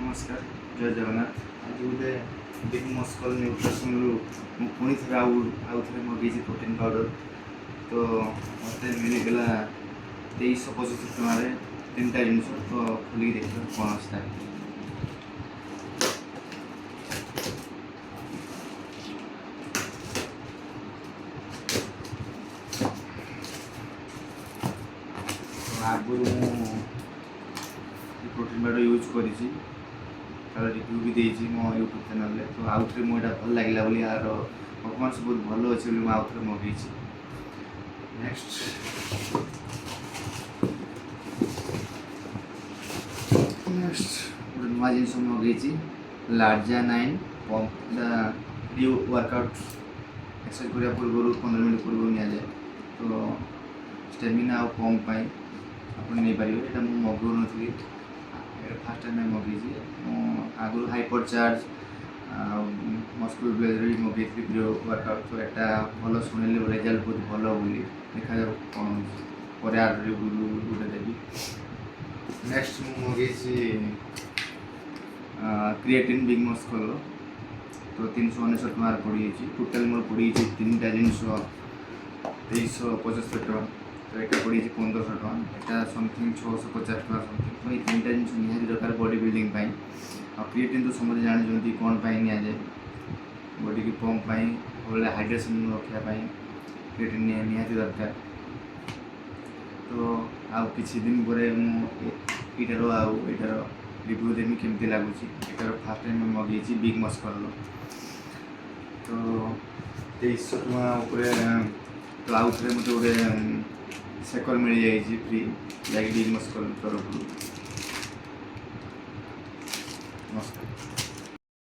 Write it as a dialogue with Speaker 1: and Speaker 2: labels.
Speaker 1: नमस्कार जय जगन्नाथ। आज गोटे बिग मस्कल न्यूट्रिशन रु पुणी थे आउ थे मगे प्रोटीन पाउडर तो मत मिलगला 2375 टकर तीन टा जिन तो खोल देखिए कौन आता है। आगुरी प्रोटीन पाउडर यूज करी रिव्यू भी देती मो यूट्यूब चैनल तो आउ थे मुझे भल लगे बोली यार परफॉर्मेंस बहुत भल अच्छे बोली आउ थे मगे। नेक्स्ट गोटे नुआ जिन मगे लार्जा 9 पंप ड्यू वर्कआउट एक्सरसाइज करने पूर्व 15 मिनट पूर्व नि जाए तो स्टेमिना और पंप पाई आप नहीं पारे। यहाँ मुझे मगौ नी फास्ट टाइम मगे आगु हाइपर चार्ज मस्कुलर ब्लेजर भी मगे प्रिय वर्कआउट तो यहाँ भल शुणिले रेजल्ट बहुत भल बोली देखा जाओ कौन पर गोटे देवी। नेक्स्ट मुझे क्रिएटिन बिग मस्कल तो 369 टकर पड़ी टोटाल मोर पड़ी 3टा जिन 2375 टका तो यहाँ पड़ी 1500 टका यहाँ समथिंग 650 टका समथिंग तो ये 3टा जिन निहाती दरकार बॉडी बिल्डिंग आ क्रिएटिन तो समझे जानते कौन पाई नि जाए बॉडी की पंप पाई हाइड्रेशन रखापी क्रिएटिन निहाती दरकार। तो आउ किसी दिन पर मुझार आउटार रिव्यू देमी केमती लगुच यार फास्ट टाइम मगे बिग मस्कल तो 2300 टका तो आउ थे मत गोटे सेकर मिल जाए फ्री जैक बिग मस्कल तरफ। नमस्कार।